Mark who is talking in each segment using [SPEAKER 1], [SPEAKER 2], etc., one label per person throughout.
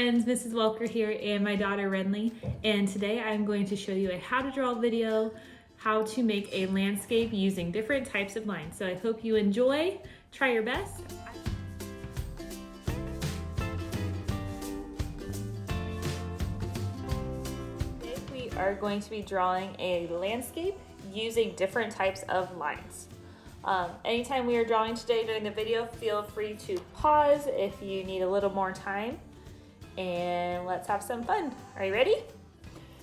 [SPEAKER 1] friends, Mrs. Welker here and my daughter Renly, and today I'm going to show you a how to draw video, how to make a landscape using different types of lines. So I hope you enjoy, try your best. Today we are going to be drawing a landscape using different types of lines. Anytime we are drawing today during the video, feel free to pause if you need a little more time, and let's have some fun. Are you ready?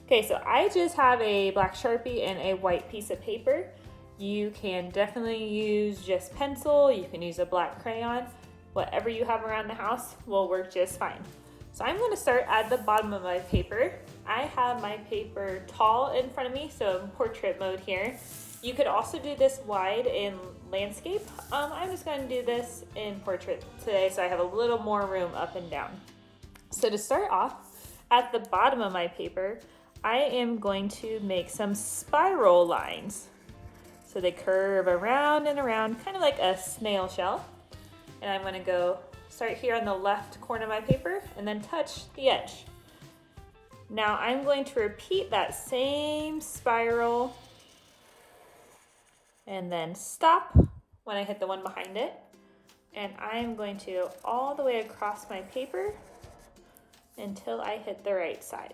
[SPEAKER 1] Okay, so I just have a black Sharpie and a white piece of paper. You can definitely use just pencil, you can use a black crayon, whatever you have around the house will work just fine. So I'm going to start at the bottom of my paper. I have my paper tall in front of me, so in portrait mode here. You could also do this wide in landscape. I'm just going to do this in portrait today so I have a little more room up and down. So to start off, at the bottom of my paper, I am going to make some spiral lines. So they curve around and around, kind of like a snail shell. And I'm going to start here on the left corner of my paper and then touch the edge. Now I'm going to repeat that same spiral and then stop when I hit the one behind it. And I'm going to go all the way across my paper until I hit the right side.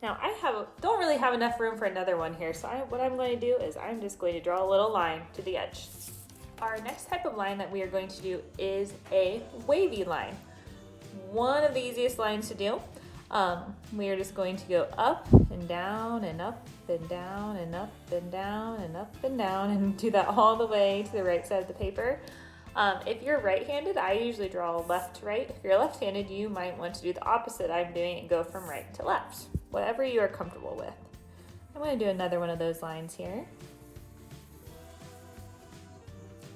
[SPEAKER 1] Now I don't really have enough room for another one here, so what I'm going to do is I'm just going to draw a little line to the edge. Our next type of line that we are going to do is a wavy line. One of the easiest lines to do. We are just going to go up and down and up and down and up and down and up and down and do that all the way to the right side of the paper. If you're right-handed, I usually draw left to right. If you're left-handed, you might want to do the opposite I'm doing and go from right to left, whatever you are comfortable with. I'm going to do another one of those lines here.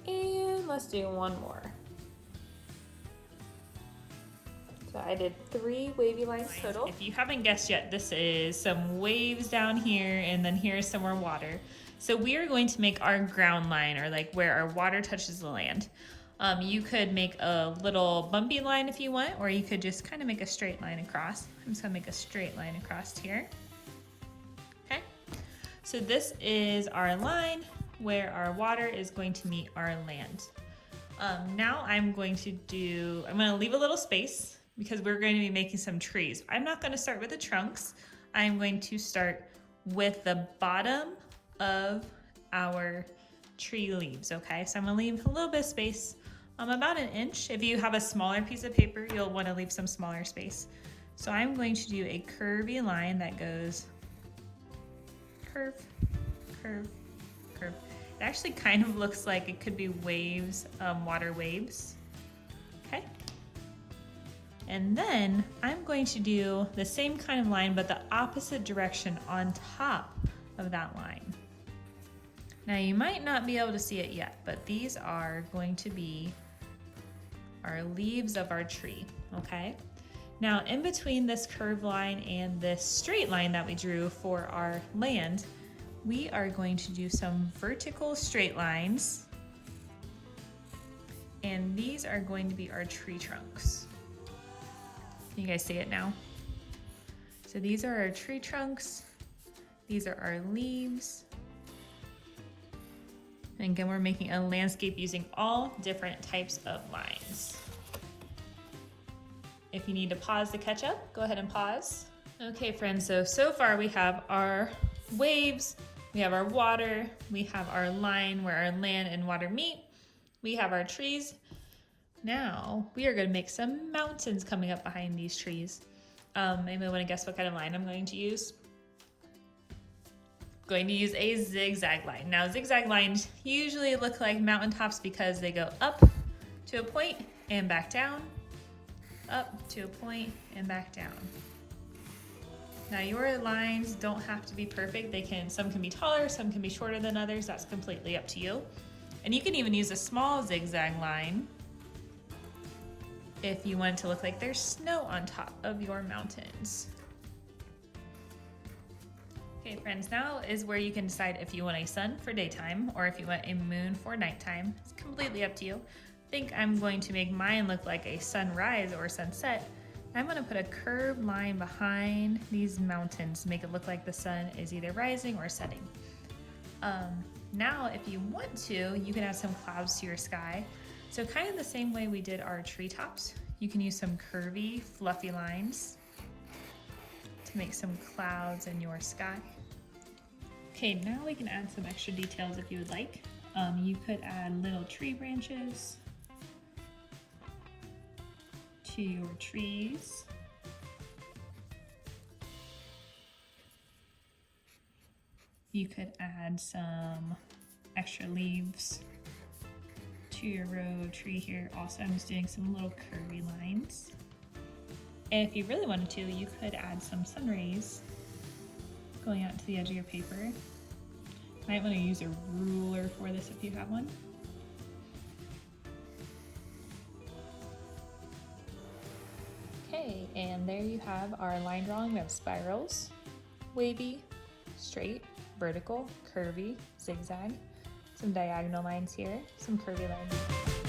[SPEAKER 1] And let's do one more. So I did 3 wavy lines total. If you haven't guessed yet, this is some waves down here, and then here's some more water. So we are going to make our ground line, or like where our water touches the land. You could make a little bumpy line if you want, or you could just kind of make a straight line across. I'm just gonna make a straight line across here. Okay, so this is our line where our water is going to meet our land. Now I'm going to leave a little space because we're going to be making some trees. I'm not going to start with the trunks. I'm going to start with the bottom of our tree leaves, okay? So I'm gonna leave a little bit of space, about 1 inch. If you have a smaller piece of paper, you'll wanna leave some smaller space. So I'm going to do a curvy line that goes curve, curve, curve. It actually kind of looks like it could be waves, water waves, okay? And then I'm going to do the same kind of line, but the opposite direction on top of that line. Now you might not be able to see it yet, but these are going to be our leaves of our tree, okay? Now in between this curved line and this straight line that we drew for our land, we are going to do some vertical straight lines, and these are going to be our tree trunks. Can you guys see it now? So these are our tree trunks, these are our leaves. And again, we're making a landscape using all different types of lines. If you need to pause to catch up, go ahead and pause. Okay, friends, so far we have our waves, we have our water, we have our line where our land and water meet, we have our trees. Now we are going to make some mountains coming up behind these trees. Anybody want to guess what kind of line I'm going to use? Going to use a zigzag line. Now zigzag lines usually look like mountaintops because they go up to a point and back down, up to a point and back down. Now your lines don't have to be perfect. Some can be taller, some can be shorter than others. That's completely up to you. And you can even use a small zigzag line if you want it to look like there's snow on top of your mountains. Okay, friends, now is where you can decide if you want a sun for daytime or if you want a moon for nighttime. It's completely up to you. think I'm going to make mine look like a sunrise or sunset. I'm going to put a curved line behind these mountains to make it look like the sun is either rising or setting. Now, if you want to, you can add some clouds to your sky. So kind of the same way we did our treetops, you can use some curvy, fluffy lines to make some clouds in your sky. Okay, now we can add some extra details if you would like. You could add little tree branches to your trees. You could add some extra leaves to your row tree here. Also, I'm just doing some little curvy lines. And if you really wanted to, you could add some sun rays going out to the edge of your paper. You might want to use a ruler for this if you have one. Okay, and there you have our line drawing. We have spirals, wavy, straight, vertical, curvy, zigzag, some diagonal lines here, some curvy lines.